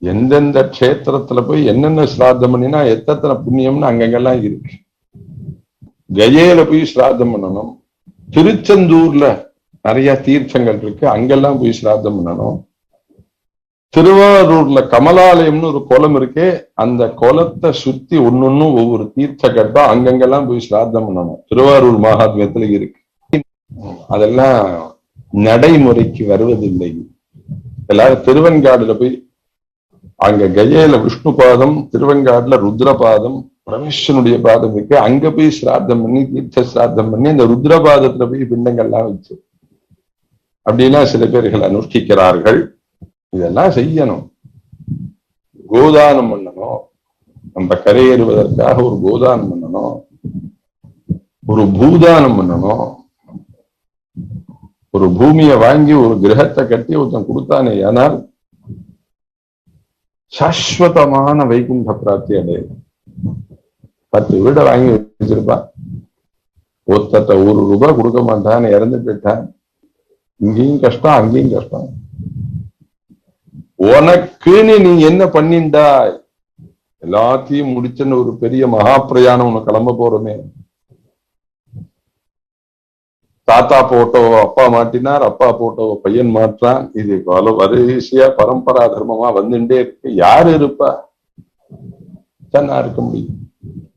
எந்தெந்த க்ஷேத்திரத்துல போய் என்னென்ன சிராத்தம் பண்ணினா எத்தனை புண்ணியம்னு அங்கங்கெல்லாம் இருக்கு. கயையில போய் சிராத்தம் பண்ணணும். திருச்செந்தூர்ல நிறைய தீர்த்தங்கள் இருக்கு, அங்கெல்லாம் போய் சிராத்தம் பண்ணணும். திருவாரூர்ல கமலாலயம்னு ஒரு குளம் இருக்கே, அந்த குளத்தை சுத்தி ஒன்னொன்னும் ஒவ்வொரு தீர்த்த கட்டம், அங்கங்கெல்லாம் போய் சிராத்தம் பண்ணணும். திருவாரூர் மகாத்மியத்துல இருக்கு. அதெல்லாம் நடைமுறைக்கு வருவதில்லை. எல்லாரும் திருவெண்காடுல போய் அங்க கயையில விஷ்ணு பாதம், திருவெண்காடுல ருத்ரபாதம், பரமேஸ்வரனுடைய பாதம் இருக்கு, அங்க போய் சிராத்தம் பண்ணி தீர்த்த சிராத்தம் பண்ணி அந்த ருத்ரபாதத்துல போய் பிண்டங்கள்லாம் வச்சு அப்படின்னா சில பேர்கள் அனுஷ்டிக்கிறார்கள். இதெல்லாம் செய்யணும். கோதானம் பண்ணணும். நம்ம கரையேறுவதற்காக ஒரு கோதானம் பண்ணணும், ஒரு பூதானம் பண்ணணும். ஒரு பூமியை வாங்கி ஒரு கிரகத்தை கட்டி ஒருத்தன் கொடுத்தானே, ஆனால் சாஸ்வதமான வைகுண்ட பிராப்தி அடையுது. 10 வீடை வாங்கி வச்சிருப்பான், ஒருத்தட்ட ₹1 கொடுக்க மாட்டான்னு இறந்து போயிட்டான். இங்கேயும் கஷ்டம், அங்கேயும் கஷ்டம். உனக்குன்னு நீ என்ன பண்ணிண்டாய்? எல்லாத்தையும் முடிச்சுன்னு ஒரு பெரிய மகா பிரயாணம் உனக்கு கிளம்ப போறோமே. தாத்தா போட்டோவோ அப்பா மாட்டினார், அப்பா போட்டோவோ பையன் மாற்றான். இது பல வரிசையா பரம்பரா தர்மமா வந்துட்டே இருக்கு. யாரு இருப்பா? நான் இருக்க முடியும்.